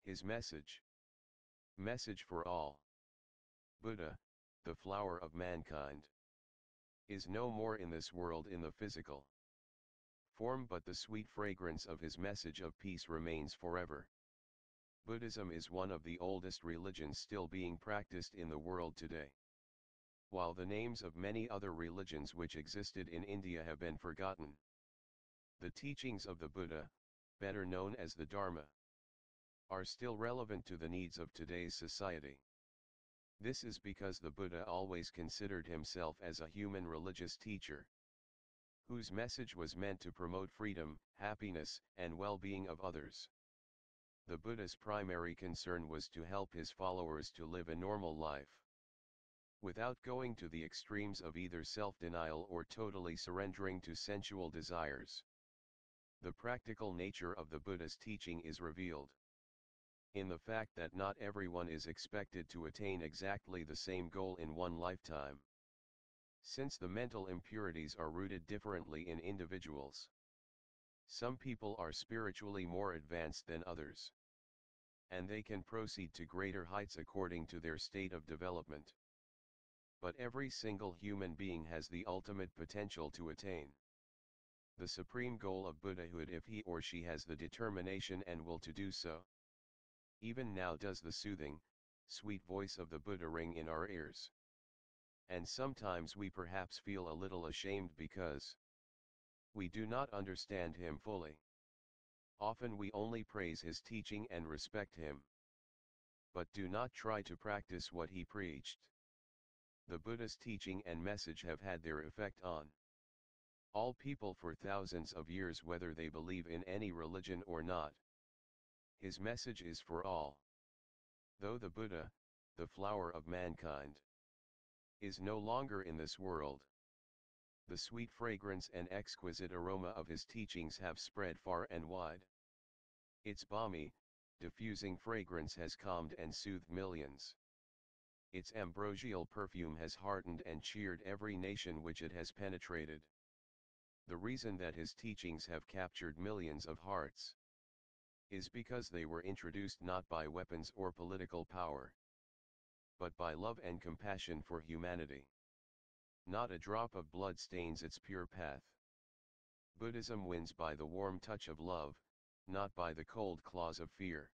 His message. Message for all. Buddha, the flower of mankind, is no more in this world in the physical form, but the sweet fragrance of his message of peace remains forever. Buddhism is one of the oldest religions still being practiced in the world today. While the names of many other religions which existed in India have been forgotten, the teachings of the Buddha, better known as the Dharma, are still relevant to the needs of today's society. This is because the Buddha always considered himself as a human religious teacher, whose message was meant to promote freedom, happiness, and well-being of others. The Buddha's primary concern was to help his followers to live a normal life, without going to the extremes of either self-denial or totally surrendering to sensual desires. The practical nature of the Buddha's teaching is revealed in the fact that not everyone is expected to attain exactly the same goal in one lifetime, since the mental impurities are rooted differently in individuals. Some people are spiritually more advanced than others, and they can proceed to greater heights according to their state of development. But every single human being has the ultimate potential to attain the supreme goal of Buddhahood if he or she has the determination and will to do so. Even now does the soothing, sweet voice of the Buddha ring in our ears. And sometimes we perhaps feel a little ashamed because we do not understand him fully. Often we only praise his teaching and respect him, but do not try to practice what he preached. The Buddha's teaching and message have had their effect on all people for thousands of years, whether they believe in any religion or not. His message is for all. Though the Buddha, the flower of mankind, is no longer in this world, the sweet fragrance and exquisite aroma of his teachings have spread far and wide. Its balmy, diffusing fragrance has calmed and soothed millions. Its ambrosial perfume has heartened and cheered every nation which it has penetrated. The reason that his teachings have captured millions of hearts is because they were introduced not by weapons or political power, but by love and compassion for humanity. Not a drop of blood stains its pure path. Buddhism wins by the warm touch of love, not by the cold claws of fear.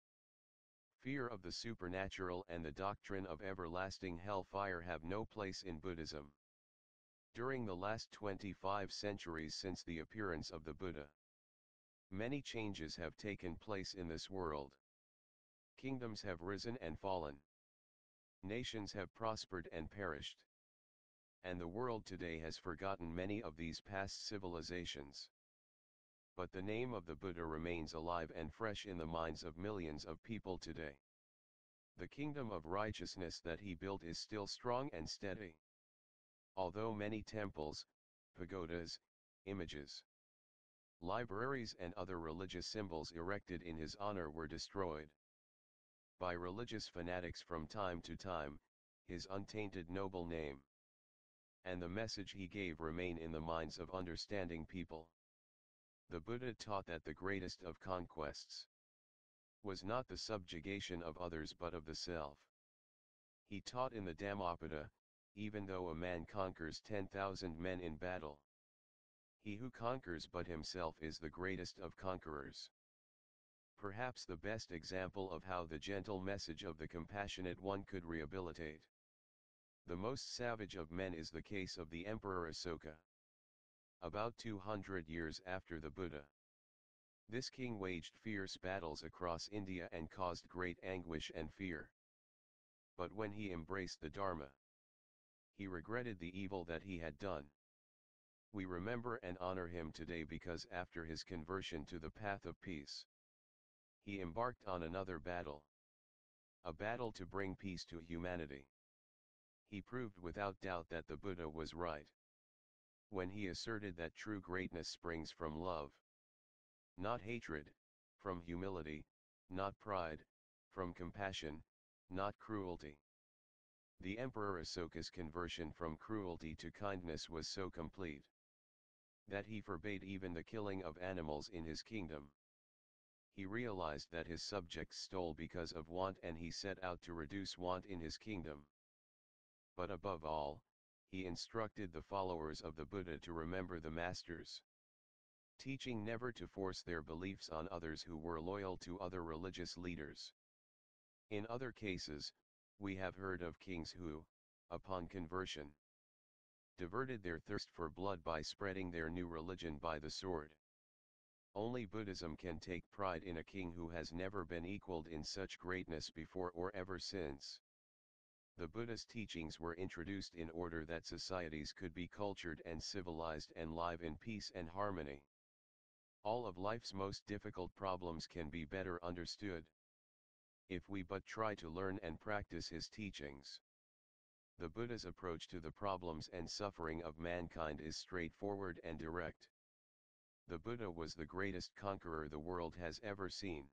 Fear of the supernatural and the doctrine of everlasting hellfire have no place in Buddhism. During the last 25 centuries since the appearance of the Buddha, many changes have taken place in this world. Kingdoms have risen and fallen. Nations have prospered and perished. And the world today has forgotten many of these past civilizations. But the name of the Buddha remains alive and fresh in the minds of millions of people today. The kingdom of righteousness that he built is still strong and steady. Although many temples, pagodas, images, libraries and other religious symbols erected in his honor were destroyed by religious fanatics from time to time, his untainted noble name and the message he gave remain in the minds of understanding people. The Buddha taught that the greatest of conquests was not the subjugation of others but of the self. He taught in the Dhammapada, even though a man conquers 10,000 men in battle, he who conquers but himself is the greatest of conquerors. Perhaps the best example of how the gentle message of the compassionate one could rehabilitate the most savage of men is the case of the Emperor Asoka. About 200 years after the Buddha, this king waged fierce battles across India and caused great anguish and fear. But when he embraced the Dharma, he regretted the evil that he had done. We remember and honor him today because after his conversion to the path of peace, he embarked on another battle. A battle to bring peace to humanity. He proved without doubt that the Buddha was right when he asserted that true greatness springs from love, not hatred, from humility, not pride, from compassion, not cruelty. The Emperor Asoka's conversion from cruelty to kindness was so complete that he forbade even the killing of animals in his kingdom. He realized that his subjects stole because of want, and he set out to reduce want in his kingdom. But above all, he instructed the followers of the Buddha to remember the Master's teaching never to force their beliefs on others who were loyal to other religious leaders. In other cases, we have heard of kings who, upon conversion, diverted their thirst for blood by spreading their new religion by the sword. Only Buddhism can take pride in a king who has never been equaled in such greatness before or ever since. The Buddha's teachings were introduced in order that societies could be cultured and civilized and live in peace and harmony. All of life's most difficult problems can be better understood if we but try to learn and practice his teachings. The Buddha's approach to the problems and suffering of mankind is straightforward and direct. The Buddha was the greatest conqueror the world has ever seen.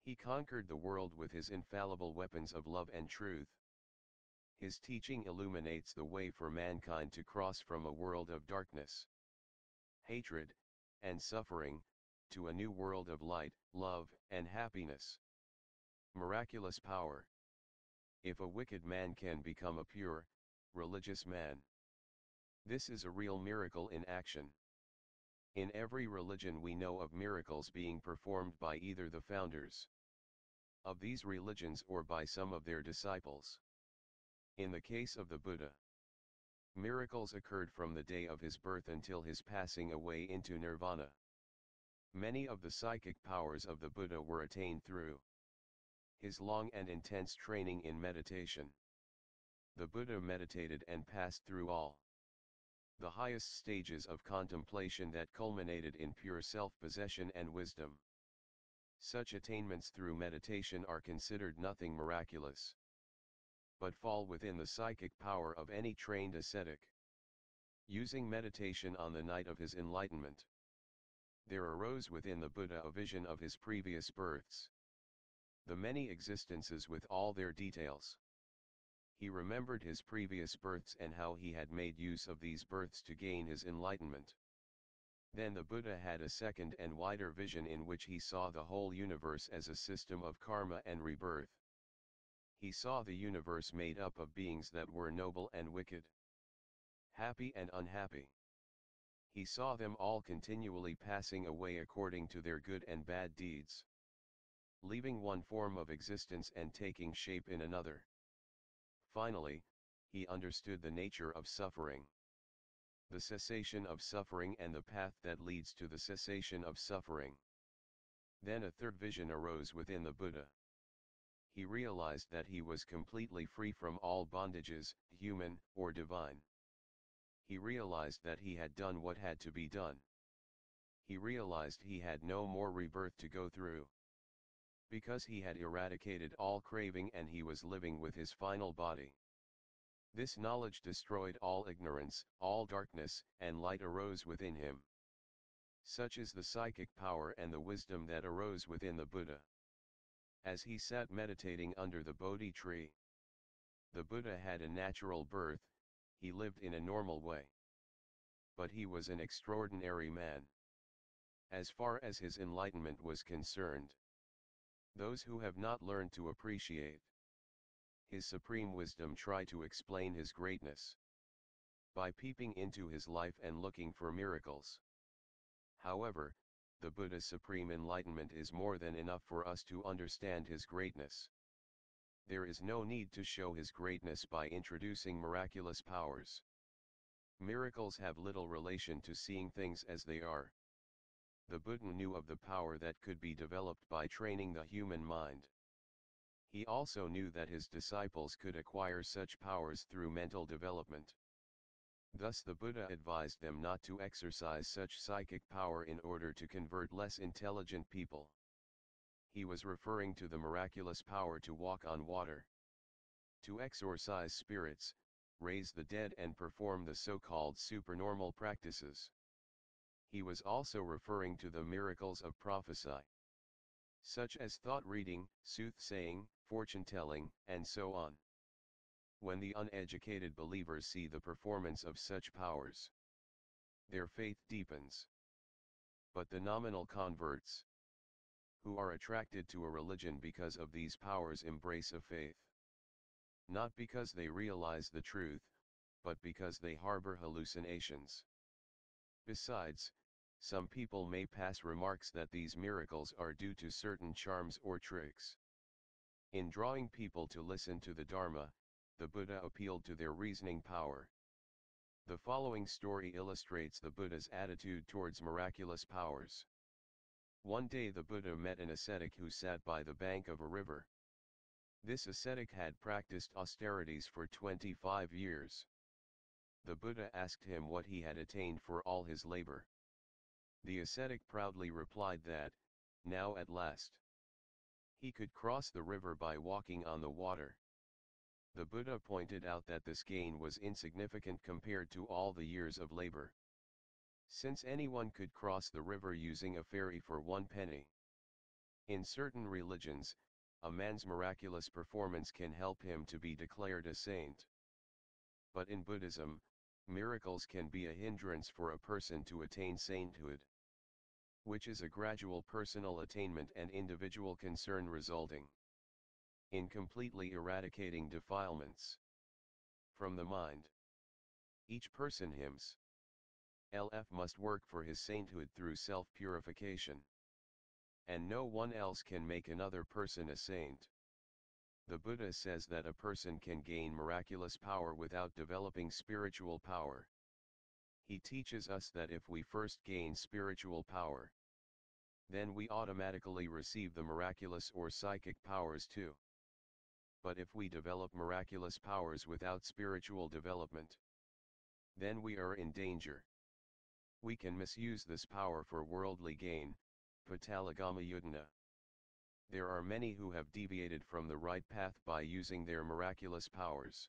He conquered the world with his infallible weapons of love and truth. His teaching illuminates the way for mankind to cross from a world of darkness, hatred, and suffering, to a new world of light, love, and happiness. Miraculous power. If a wicked man can become a pure, religious man, this is a real miracle in action. In every religion we know of miracles being performed by either the founders of these religions or by some of their disciples. In the case of the Buddha, miracles occurred from the day of his birth until his passing away into nirvana. Many of the psychic powers of the Buddha were attained through his long and intense training in meditation. The Buddha meditated and passed through all the highest stages of contemplation that culminated in pure self-possession and wisdom. Such attainments through meditation are considered nothing miraculous, but fall within the psychic power of any trained ascetic. Using meditation on the night of his enlightenment, there arose within the Buddha a vision of his previous births, the many existences with all their details. He remembered his previous births and how he had made use of these births to gain his enlightenment. Then the Buddha had a second and wider vision in which he saw the whole universe as a system of karma and rebirth. He saw the universe made up of beings that were noble and wicked, happy and unhappy. He saw them all continually passing away according to their good and bad deeds, leaving one form of existence and taking shape in another. Finally, he understood the nature of suffering, the cessation of suffering and the path that leads to the cessation of suffering. Then a third vision arose within the Buddha. He realized that he was completely free from all bondages, human or divine. He realized that he had done what had to be done. He realized he had no more rebirth to go through, because he had eradicated all craving and he was living with his final body. This knowledge destroyed all ignorance, all darkness, and light arose within him. Such is the psychic power and the wisdom that arose within the Buddha. As he sat meditating under the Bodhi tree, the Buddha had a natural birth, he lived in a normal way. But he was an extraordinary man. As far as his enlightenment was concerned, those who have not learned to appreciate his supreme wisdom try to explain his greatness by peeping into his life and looking for miracles. However, the Buddha's supreme enlightenment is more than enough for us to understand his greatness. There is no need to show his greatness by introducing miraculous powers. Miracles have little relation to seeing things as they are. The Buddha knew of the power that could be developed by training the human mind. He also knew that his disciples could acquire such powers through mental development. Thus the Buddha advised them not to exercise such psychic power in order to convert less intelligent people. He was referring to the miraculous power to walk on water, to exorcise spirits, raise the dead and perform the so-called supernormal practices. He was also referring to the miracles of prophecy, such as thought reading, soothsaying, fortune-telling, and so on. When the uneducated believers see the performance of such powers, their faith deepens. But the nominal converts, who are attracted to a religion because of these powers embrace a faith. Not because they realize the truth, but because they harbor hallucinations. Besides, some people may pass remarks that these miracles are due to certain charms or tricks. In drawing people to listen to the Dharma, the Buddha appealed to their reasoning power. The following story illustrates the Buddha's attitude towards miraculous powers. One day the Buddha met an ascetic who sat by the bank of a river. This ascetic had practiced austerities for 25 years. The Buddha asked him what he had attained for all his labor. The ascetic proudly replied that, now at last, he could cross the river by walking on the water. The Buddha pointed out that this gain was insignificant compared to all the years of labor. Since anyone could cross the river using a ferry for 1 penny. In certain religions, a man's miraculous performance can help him to be declared a saint. But in Buddhism, miracles can be a hindrance for a person to attain sainthood, which is a gradual personal attainment and individual concern resulting in completely eradicating defilements from the mind. Each person himself must work for his sainthood through self-purification. And no one else can make another person a saint. The Buddha says that a person can gain miraculous power without developing spiritual power. He teaches us that if we first gain spiritual power, then we automatically receive the miraculous or psychic powers too. But if we develop miraculous powers without spiritual development, then we are in danger. We can misuse this power for worldly gain, patalagama yudana. There are many who have deviated from the right path by using their miraculous powers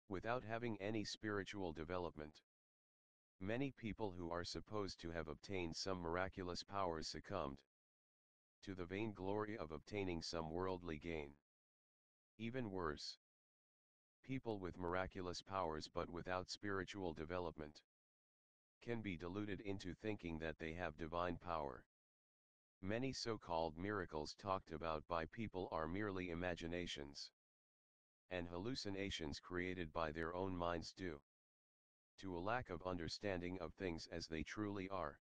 without having any spiritual development. Many people who are supposed to have obtained some miraculous powers succumbed to the vainglory of obtaining some worldly gain. Even worse, people with miraculous powers but without spiritual development can be deluded into thinking that they have divine power. Many so-called miracles talked about by people are merely imaginations and hallucinations created by their own minds due to a lack of understanding of things as they truly are.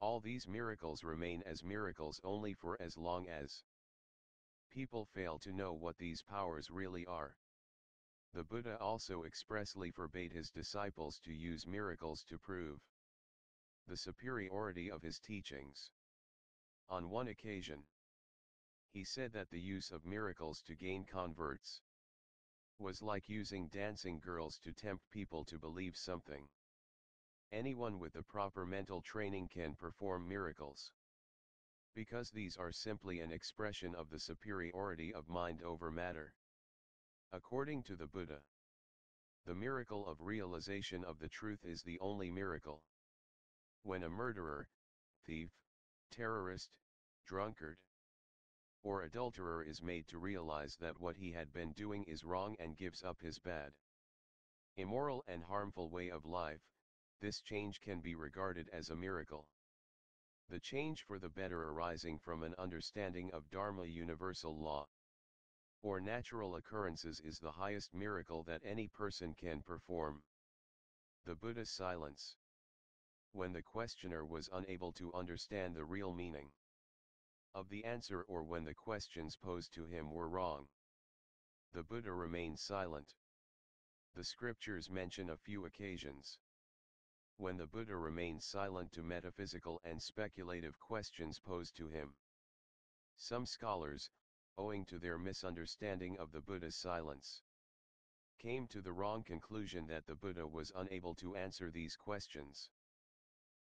All these miracles remain as miracles only for as long as people fail to know what these powers really are. The Buddha also expressly forbade his disciples to use miracles to prove the superiority of his teachings. On one occasion, he said that the use of miracles to gain converts was like using dancing girls to tempt people to believe something. Anyone with the proper mental training can perform miracles, because these are simply an expression of the superiority of mind over matter. According to the Buddha, the miracle of realization of the truth is the only miracle. When a murderer, thief, terrorist, drunkard, or adulterer is made to realize that what he had been doing is wrong and gives up his bad, immoral and harmful way of life, this change can be regarded as a miracle. The change for the better arising from an understanding of Dharma universal law, or natural occurrences is the highest miracle that any person can perform. The Buddha's silence. When the questioner was unable to understand the real meaning of the answer or when the questions posed to him were wrong, the Buddha remained silent. The scriptures mention a few occasions when the Buddha remained silent to metaphysical and speculative questions posed to him. Some scholars, owing to their misunderstanding of the Buddha's silence, came to the wrong conclusion that the Buddha was unable to answer these questions.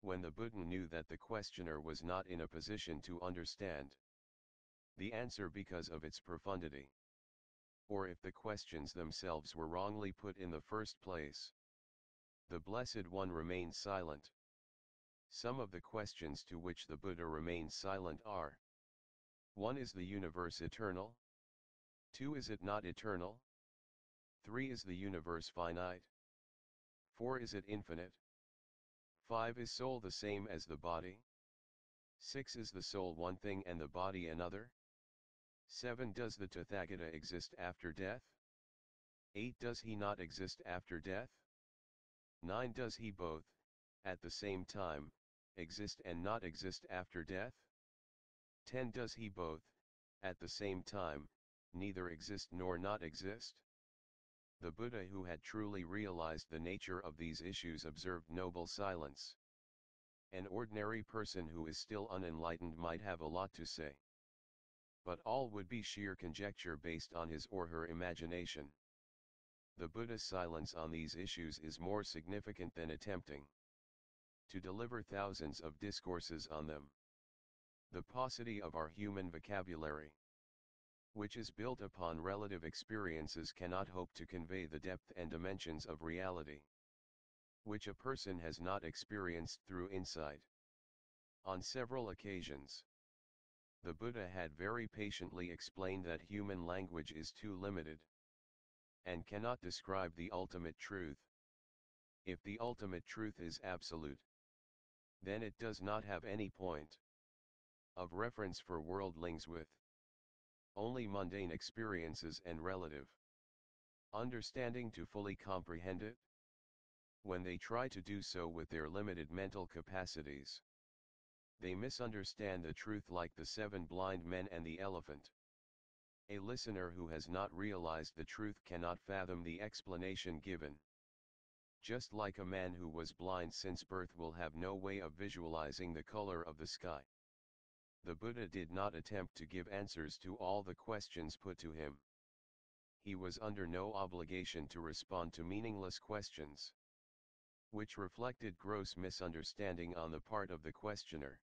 When the Buddha knew that the questioner was not in a position to understand the answer because of its profundity, or if the questions themselves were wrongly put in the first place, the Blessed One remained silent. Some of the questions to which the Buddha remained silent are: 1. Is the universe eternal? 2. Is it not eternal? 3. Is the universe finite? 4. Is it infinite? 5. Is soul the same as the body? 6. Is the soul one thing and the body another? 7. Does the Tathagata exist after death? 8. Does he not exist after death? 9. Does he both, at the same time, exist and not exist after death? 10. Does he both, at the same time, neither exist nor not exist? The Buddha, who had truly realized the nature of these issues, observed noble silence. An ordinary person who is still unenlightened might have a lot to say, but all would be sheer conjecture based on his or her imagination. The Buddha's silence on these issues is more significant than attempting to deliver thousands of discourses on them. The paucity of our human vocabulary, which is built upon relative experiences, cannot hope to convey the depth and dimensions of reality, which a person has not experienced through insight. On several occasions, the Buddha had very patiently explained that human language is too limited, and cannot describe the ultimate truth. If the ultimate truth is absolute, then it does not have any point of reference for worldlings with only mundane experiences and relative understanding to fully comprehend it. When they try to do so with their limited mental capacities, they misunderstand the truth, like the 7 blind men and the elephant. A listener who has not realized the truth cannot fathom the explanation given. Just like a man who was blind since birth will have no way of visualizing the color of the sky. The Buddha did not attempt to give answers to all the questions put to him. He was under no obligation to respond to meaningless questions, which reflected gross misunderstanding on the part of the questioner,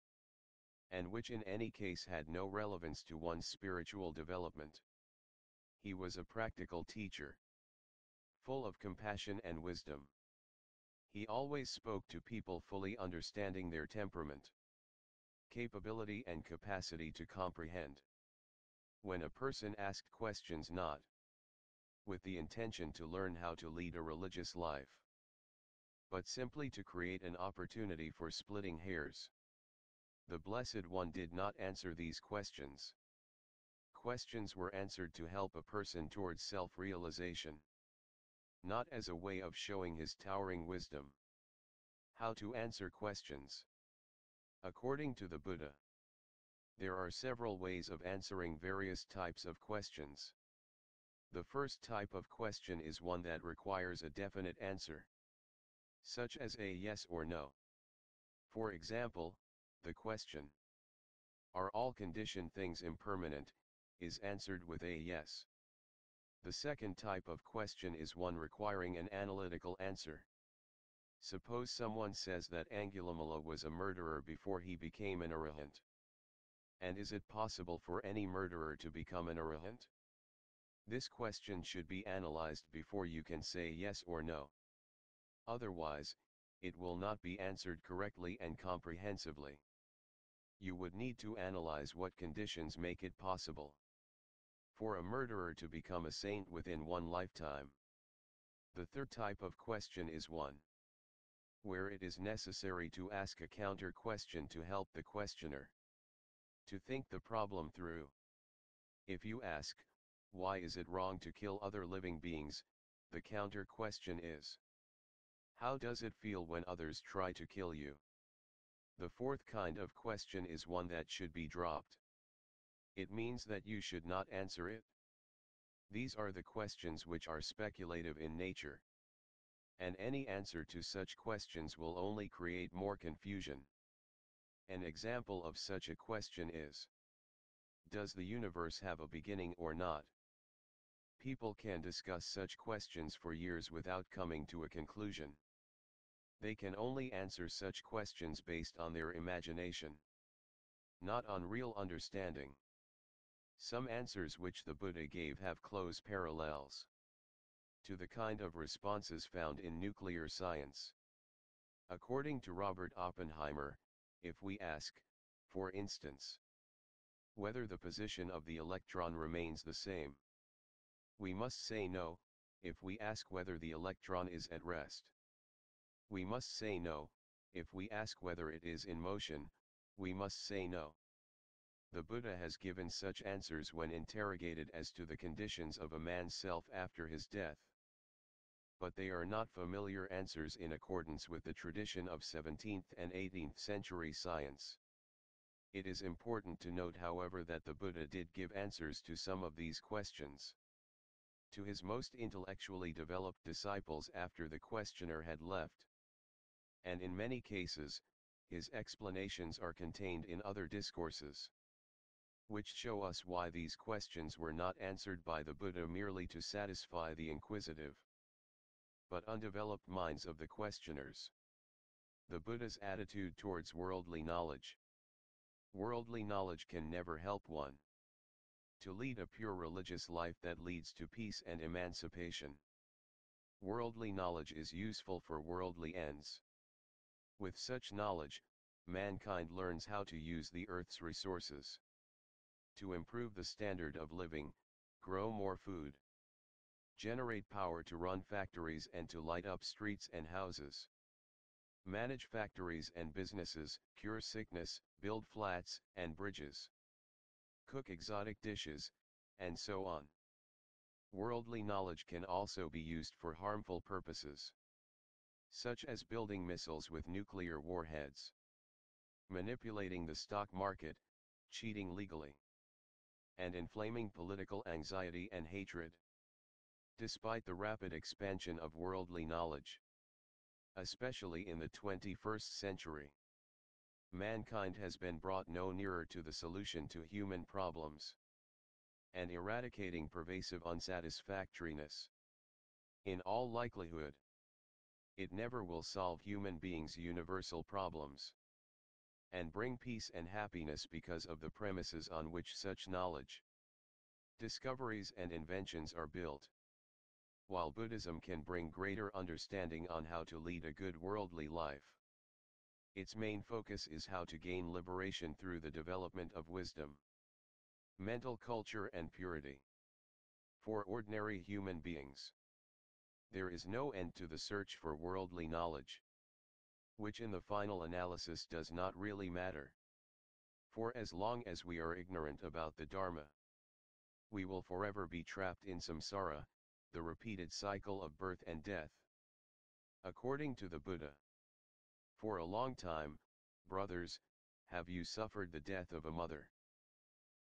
and which in any case had no relevance to one's spiritual development. He was a practical teacher, full of compassion and wisdom. He always spoke to people fully understanding their temperament, capability and capacity to comprehend. When a person asked questions not with the intention to learn how to lead a religious life, but simply to create an opportunity for splitting hairs, the Blessed One did not answer these questions. Questions were answered to help a person towards self-realization, not as a way of showing his towering wisdom. How to answer questions? According to the Buddha, there are several ways of answering various types of questions. The first type of question is one that requires a definite answer, such as a yes or no. For example, the question, "Are all conditioned things impermanent?" is answered with a yes. The second type of question is one requiring an analytical answer. Suppose someone says that Angulimala was a murderer before he became an arahant. And is it possible for any murderer to become an arahant? This question should be analyzed before you can say yes or no. Otherwise, it will not be answered correctly and comprehensively. You would need to analyze what conditions make it possible for a murderer to become a saint within one lifetime. The third type of question is one where it is necessary to ask a counter question to help the questioner to think the problem through. If you ask, "Why is it wrong to kill other living beings?" the counter question is, "How does it feel when others try to kill you?" The fourth kind of question is one that should be dropped. It means that you should not answer it. These are the questions which are speculative in nature, and any answer to such questions will only create more confusion. An example of such a question is, "Does the universe have a beginning or not?" People can discuss such questions for years without coming to a conclusion. They can only answer such questions based on their imagination, not on real understanding. Some answers which the Buddha gave have close parallels to the kind of responses found in nuclear science. According to Robert Oppenheimer, if we ask, for instance, whether the position of the electron remains the same, we must say no. If we ask whether the electron is at rest, we must say no. If we ask whether it is in motion, we must say no. The Buddha has given such answers when interrogated as to the conditions of a man's self after his death. But they are not familiar answers in accordance with the tradition of 17th and 18th century science. It is important to note, however, that the Buddha did give answers to some of these questions. To his most intellectually developed disciples after the questioner had left. And in many cases, his explanations are contained in other discourses, which show us why these questions were not answered by the Buddha merely to satisfy the inquisitive, but undeveloped minds of the questioners. The Buddha's attitude towards worldly knowledge. Worldly knowledge can never help one to lead a pure religious life that leads to peace and emancipation. Worldly knowledge is useful for worldly ends. With such knowledge, mankind learns how to use the earth's resources to improve the standard of living, grow more food, generate power to run factories and to light up streets and houses, manage factories and businesses, cure sickness, build flats and bridges, cook exotic dishes, and so on. Worldly knowledge can also be used for harmful purposes, such as building missiles with nuclear warheads, manipulating the stock market, cheating legally, and inflaming political anxiety and hatred. Despite the rapid expansion of worldly knowledge, especially in the 21st century, mankind has been brought no nearer to the solution to human problems and eradicating pervasive unsatisfactoriness. In all likelihood, it never will solve human beings' universal problems and bring peace and happiness because of the premises on which such knowledge, discoveries and inventions are built. While Buddhism can bring greater understanding on how to lead a good worldly life, its main focus is how to gain liberation through the development of wisdom, mental culture and purity. For ordinary human beings, there is no end to the search for worldly knowledge, which in the final analysis does not really matter. For as long as we are ignorant about the Dharma, we will forever be trapped in samsara, the repeated cycle of birth and death. According to the Buddha, for a long time, brothers, have you suffered the death of a mother.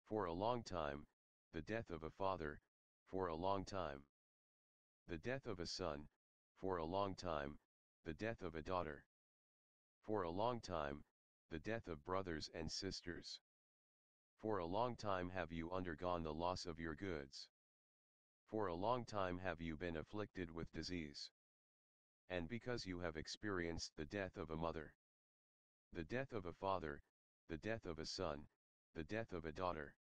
For a long time, the death of a father, for a long time, the death of a son, for a long time, the death of a daughter. For a long time, the death of brothers and sisters. For a long time have you undergone the loss of your goods. For a long time have you been afflicted with disease. And because you have experienced the death of a mother, the death of a father, the death of a son, the death of a daughter,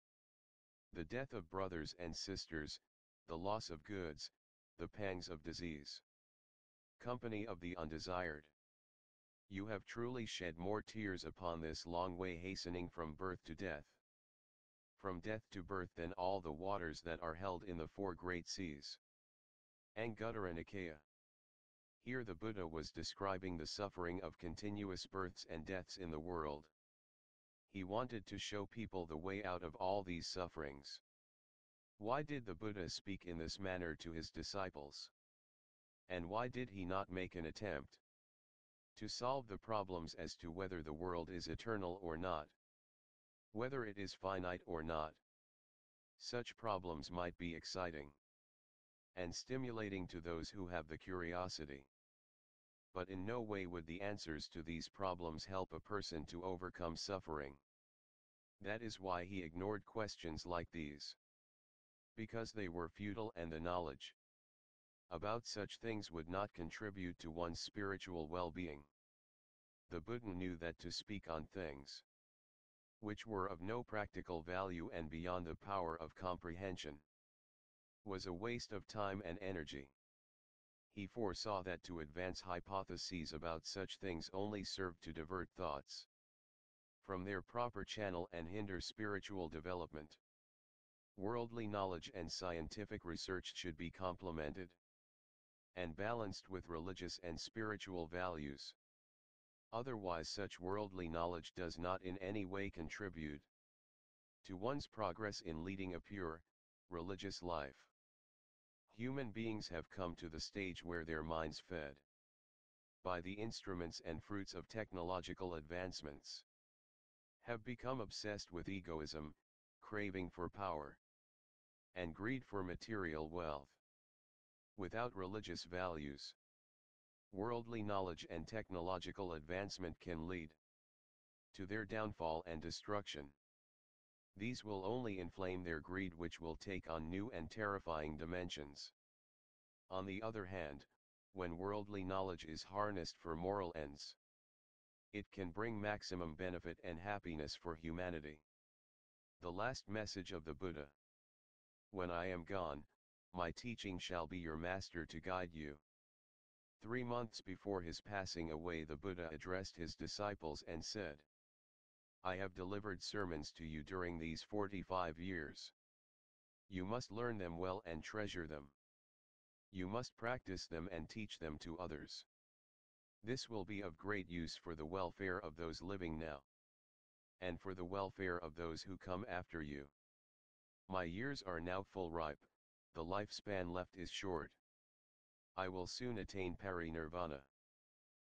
the death of brothers and sisters, the loss of goods, the pangs of disease, company of the undesired. You have truly shed more tears upon this long way hastening from birth to death, from death to birth than all the waters that are held in the four great seas. Anguttara Nikaya. Here the Buddha was describing the suffering of continuous births and deaths in the world. He wanted to show people the way out of all these sufferings. Why did the Buddha speak in this manner to his disciples? And why did he not make an attempt to solve the problems as to whether the world is eternal or not, whether it is finite or not? Such problems might be exciting and stimulating to those who have the curiosity, but in no way would the answers to these problems help a person to overcome suffering. That is why he ignored questions like these, because they were futile and the knowledge about such things would not contribute to one's spiritual well-being. The Buddha knew that to speak on things which were of no practical value and beyond the power of comprehension was a waste of time and energy. He foresaw that to advance hypotheses about such things only served to divert thoughts from their proper channel and hinder spiritual development. Worldly knowledge and scientific research should be complemented and balanced with religious and spiritual values. Otherwise such worldly knowledge does not in any way contribute to one's progress in leading a pure, religious life. Human beings have come to the stage where their minds fed by the instruments and fruits of technological advancements have become obsessed with egoism, craving for power, and greed for material wealth. Without religious values, worldly knowledge and technological advancement can lead to their downfall and destruction. These will only inflame their greed, which will take on new and terrifying dimensions. On the other hand, when worldly knowledge is harnessed for moral ends, it can bring maximum benefit and happiness for humanity. The last message of the Buddha. When I am gone, my teaching shall be your master to guide you. 3 months before his passing away, the Buddha addressed his disciples and said, I have delivered sermons to you during these 45 years. You must learn them well and treasure them. You must practice them and teach them to others. This will be of great use for the welfare of those living now, and for the welfare of those who come after you. My years are now full ripe, the lifespan left is short. I will soon attain parinirvana.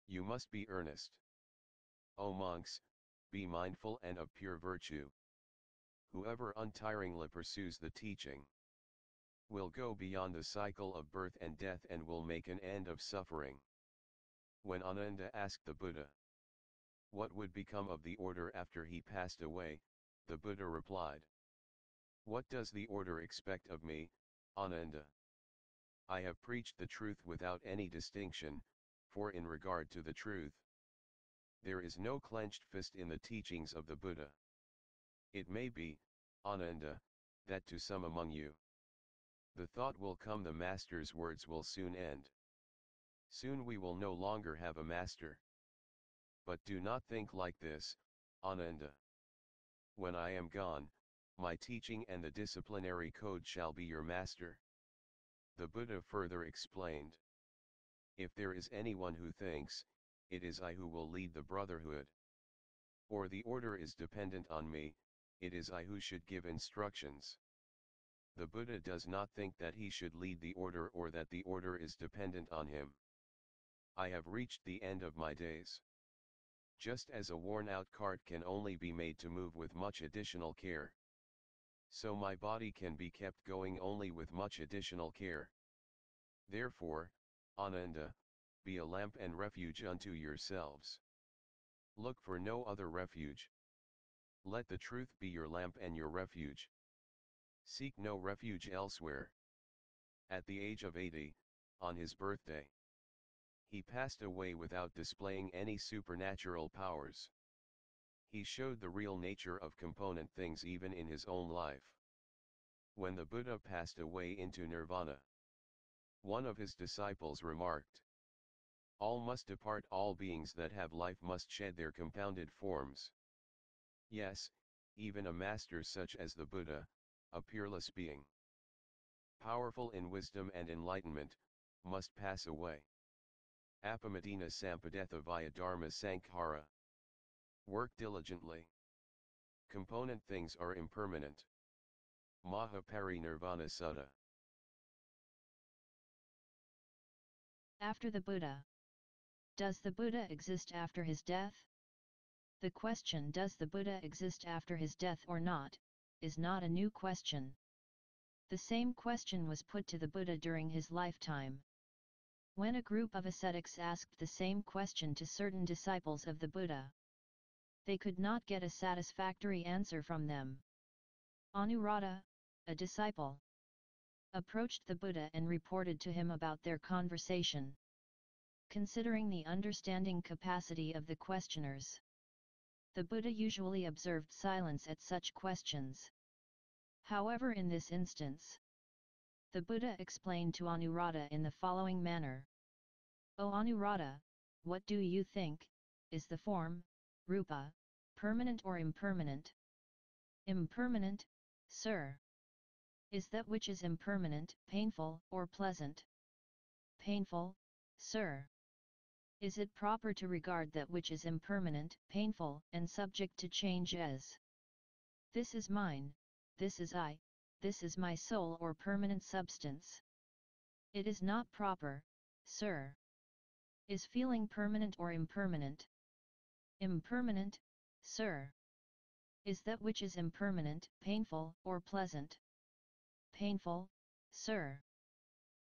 You must be earnest. O monks, be mindful and of pure virtue. Whoever untiringly pursues the teaching will go beyond the cycle of birth and death and will make an end of suffering. When Ananda asked the Buddha what would become of the order after he passed away, the Buddha replied, What does the order expect of me, Ananda? I have preached the truth without any distinction, for in regard to the truth, there is no clenched fist in the teachings of the Buddha. It may be, Ananda, that to some among you, the thought will come the master's words will soon end. Soon we will no longer have a master. But do not think like this, Ananda. When I am gone, my teaching and the disciplinary code shall be your master. The Buddha further explained, If there is anyone who thinks, it is I who will lead the brotherhood, or the order is dependent on me, it is I who should give instructions. The Buddha does not think that he should lead the order or that the order is dependent on him. I have reached the end of my days. Just as a worn-out cart can only be made to move with much additional care, so my body can be kept going only with much additional care. Therefore, Ananda, be a lamp and refuge unto yourselves. Look for no other refuge. Let the truth be your lamp and your refuge. Seek no refuge elsewhere. At the age of 80, on his birthday, he passed away without displaying any supernatural powers. He showed the real nature of component things even in his own life. When the Buddha passed away into nirvana, one of his disciples remarked, All must depart, all beings that have life must shed their compounded forms. Yes, even a master such as the Buddha, a peerless being, powerful in wisdom and enlightenment, must pass away. Apamadina sampadetha via dharma sankhara. Work diligently. Component things are impermanent. Mahaparinirvana Sutta. After the Buddha. Does the Buddha exist after his death? The question does the Buddha exist after his death or not, is not a new question. The same question was put to the Buddha during his lifetime. When a group of ascetics asked the same question to certain disciples of the Buddha, they could not get a satisfactory answer from them. Anuruddha, a disciple, approached the Buddha and reported to him about their conversation. Considering the understanding capacity of the questioners, the Buddha usually observed silence at such questions. However, in this instance, the Buddha explained to Anuruddha in the following manner. O Anuruddha, what do you think, is the form, rupa, permanent or impermanent? Impermanent, sir. Is that which is impermanent painful or pleasant? Painful, sir. Is it proper to regard that which is impermanent, painful, and subject to change as this is mine, this is I, this is my soul or permanent substance? It is not proper, sir. Is feeling permanent or impermanent? Impermanent, sir. Is that which is impermanent, painful, or pleasant? Painful, sir.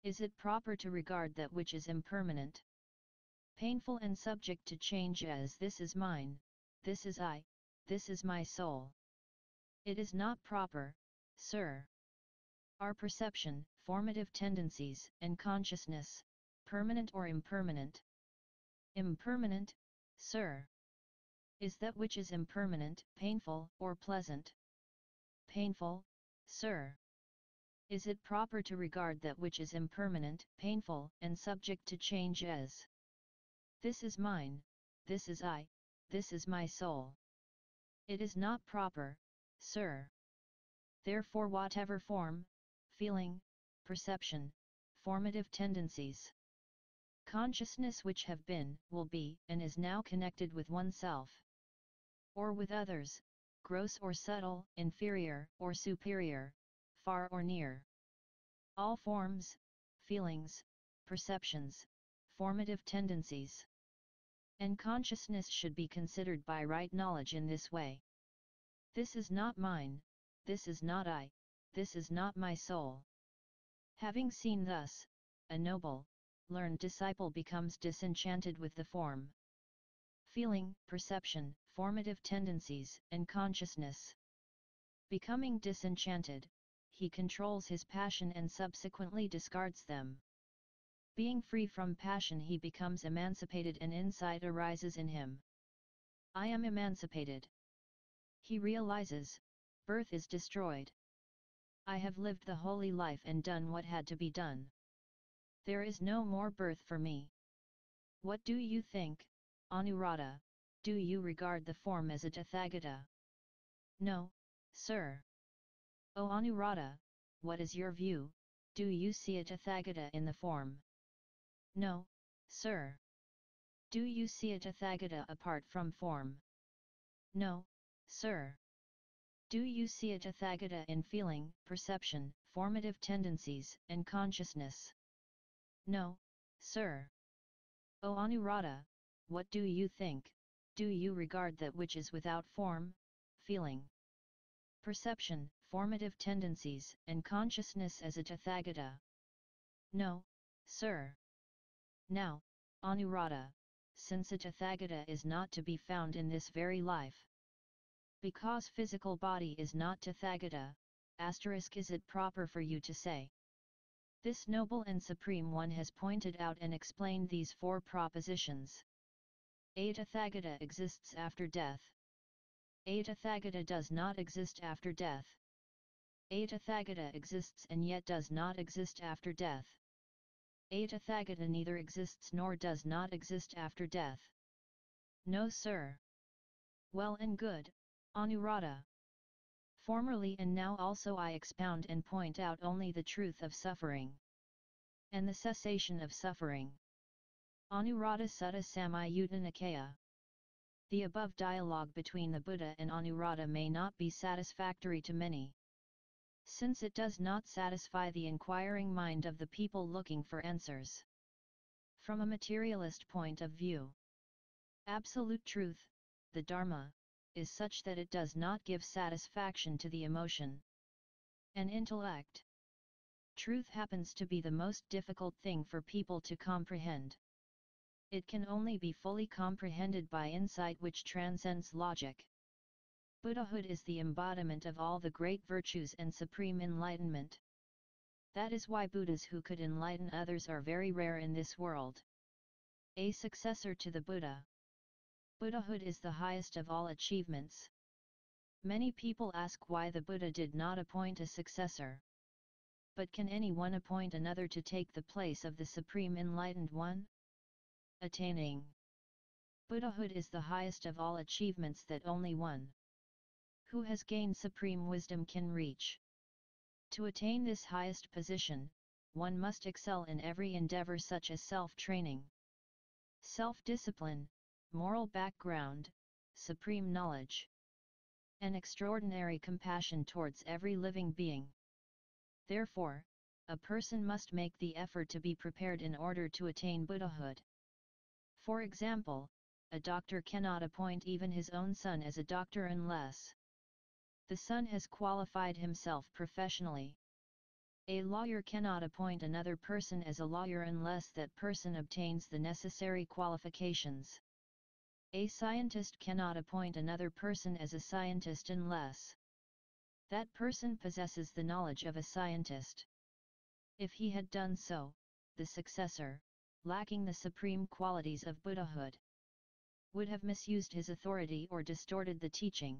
Is it proper to regard that which is impermanent, painful and subject to change as this is mine, this is I, this is my soul? It is not proper, sir. Are perception, formative tendencies, and consciousness permanent or impermanent? Impermanent, sir. Is that which is impermanent, painful, or pleasant? Painful, sir. Is it proper to regard that which is impermanent, painful, and subject to change as this is mine, this is I, this is my soul? It is not proper, sir. Therefore whatever form, feeling, perception, formative tendencies, consciousness which have been, will be, and is now connected with oneself, or with others, gross or subtle, inferior or superior, far or near. All forms, feelings, perceptions, formative tendencies, and consciousness should be considered by right knowledge in this way. This is not mine, this is not I, this is not my soul. Having seen thus, a noble, learned disciple becomes disenchanted with the form, feeling, perception, formative tendencies, and consciousness. Becoming disenchanted, he controls his passion and subsequently discards them. Being free from passion, he becomes emancipated and insight arises in him. I am emancipated. He realizes, birth is destroyed. I have lived the holy life and done what had to be done. There is no more birth for me. What do you think, Anuradha? Do you regard the form as a Tathagata? No, sir. O Anuradha, what is your view? Do you see a Tathagata in the form? No, sir. Do you see a Tathagata apart from form? No, sir. Do you see a Tathagata in feeling, perception, formative tendencies, and consciousness? No, sir. O Anuradha, what do you think? Do you regard that which is without form, feeling, perception, formative tendencies, and consciousness as a Tathagata? No, sir. Now, Anuradha, since a Tathagata is not to be found in this very life, because physical body is not Tathagata, is it proper for you to say, this noble and supreme one has pointed out and explained these four propositions. A Tathagata exists after death. A Tathagata does not exist after death. A Tathagata exists and yet does not exist after death. A Tathagata neither exists nor does not exist after death. No, sir. Well and good, Anuradha. Formerly and now also I expound and point out only the truth of suffering and the cessation of suffering. Anuradha Sutta Samyutta Nikaya. The above dialogue between the Buddha and Anuradha may not be satisfactory to many, since it does not satisfy the inquiring mind of the people looking for answers from a materialist point of view. Absolute truth, the Dharma, is such that it does not give satisfaction to the emotion and intellect. Truth happens to be the most difficult thing for people to comprehend. It can only be fully comprehended by insight which transcends logic. Buddhahood is the embodiment of all the great virtues and supreme enlightenment. That is why Buddhas who could enlighten others are very rare in this world. A successor to the Buddha. Buddhahood is the highest of all achievements. Many people ask why the Buddha did not appoint a successor. But can anyone appoint another to take the place of the Supreme Enlightened One? Attaining Buddhahood is the highest of all achievements that only one who has gained supreme wisdom can reach. To attain this highest position, one must excel in every endeavor such as self-training, self-discipline, moral background, supreme knowledge, and extraordinary compassion towards every living being. Therefore, a person must make the effort to be prepared in order to attain Buddhahood. For example, a doctor cannot appoint even his own son as a doctor unless the son has qualified himself professionally. A lawyer cannot appoint another person as a lawyer unless that person obtains the necessary qualifications. A scientist cannot appoint another person as a scientist unless that person possesses the knowledge of a scientist. If he had done so, the successor, lacking the supreme qualities of Buddhahood, would have misused his authority or distorted the teaching.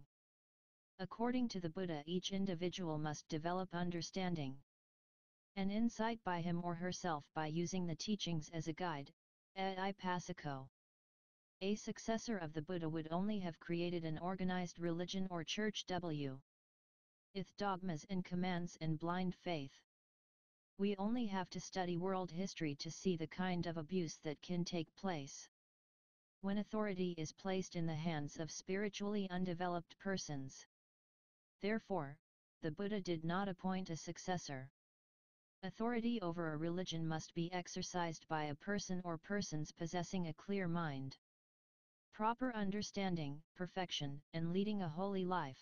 According to the Buddha, each individual must develop understanding and insight by him or herself by using the teachings as a guide, Pasako. A successor of the Buddha would only have created an organized religion or church with dogmas and commands and blind faith. We only have to study world history to see the kind of abuse that can take place when authority is placed in the hands of spiritually undeveloped persons. Therefore, the Buddha did not appoint a successor. Authority over a religion must be exercised by a person or persons possessing a clear mind, proper understanding, perfection, and leading a holy life.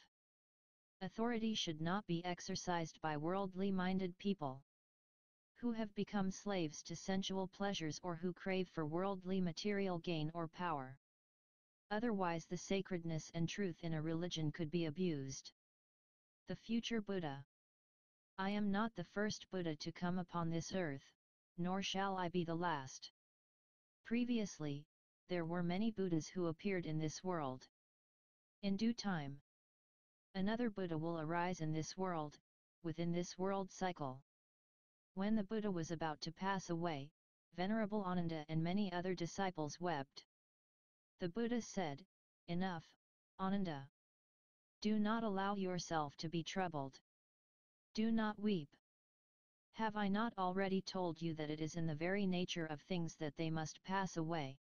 Authority should not be exercised by worldly-minded people who have become slaves to sensual pleasures or who crave for worldly material gain or power. Otherwise the sacredness and truth in a religion could be abused. The future Buddha. I am not the first Buddha to come upon this earth, nor shall I be the last. Previously, there were many Buddhas who appeared in this world. In due time, another Buddha will arise in this world, within this world cycle. When the Buddha was about to pass away, Venerable Ananda and many other disciples wept. The Buddha said, "Enough, Ananda. Do not allow yourself to be troubled. Do not weep. Have I not already told you that it is in the very nature of things that they must pass away?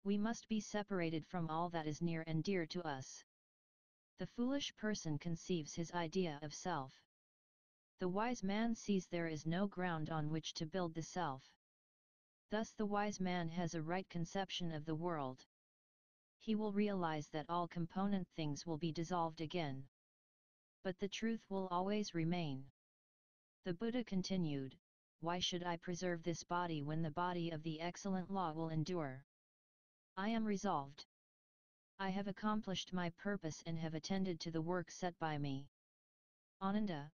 We must be separated from all that is near and dear to us." The foolish person conceives his idea of self. The wise man sees there is no ground on which to build the self. Thus the wise man has a right conception of the world. He will realize that all component things will be dissolved again, but the truth will always remain. The Buddha continued, "Why should I preserve this body when the body of the excellent law will endure? I am resolved. I have accomplished my purpose and have attended to the work set by me. Ananda,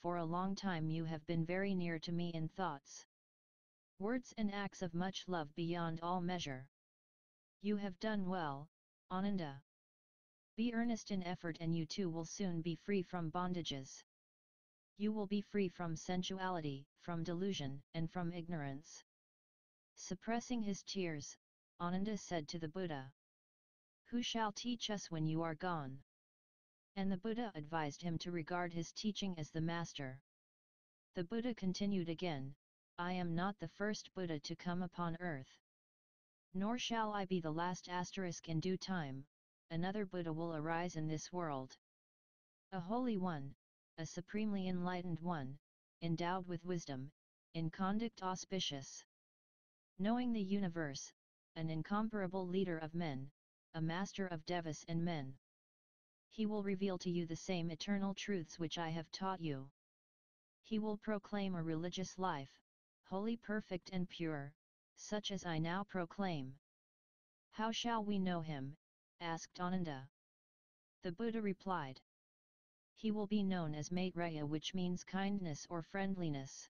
for a long time you have been very near to me in thoughts, words and acts of much love beyond all measure. You have done well, Ananda. Be earnest in effort and you too will soon be free from bondages. You will be free from sensuality, from delusion, and from ignorance." Suppressing his tears, Ananda said to the Buddha, "Who shall teach us when you are gone?" And the Buddha advised him to regard his teaching as the master. The Buddha continued again, "I am not the first Buddha to come upon earth. Nor shall I be the last. In due time, another Buddha will arise in this world. A holy one, a supremely enlightened one, endowed with wisdom, in conduct auspicious, knowing the universe, an incomparable leader of men, a master of devas and men. He will reveal to you the same eternal truths which I have taught you. He will proclaim a religious life, holy, perfect and pure, such as I now proclaim." "How shall we know him?" asked Ananda. The Buddha replied, "He will be known as Maitreya, which means kindness or friendliness."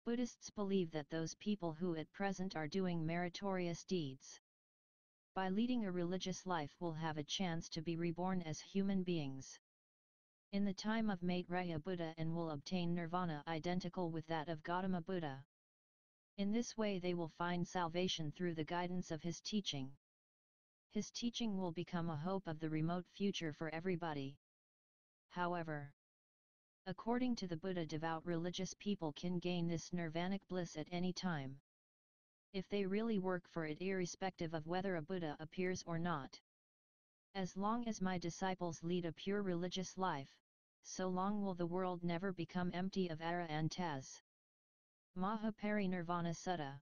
Buddhists believe that those people who at present are doing meritorious deeds by leading a religious life will have a chance to be reborn as human beings in the time of Maitreya Buddha and will obtain nirvana identical with that of Gautama Buddha. In this way they will find salvation through the guidance of his teaching. His teaching will become a hope of the remote future for everybody. However, according to the Buddha, devout religious people can gain this nirvanic bliss at any time. if they really work for it irrespective of whether a Buddha appears or not. As long as my disciples lead a pure religious life, so long will the world never become empty of Ara and Tas. Mahaparinirvana Sutta.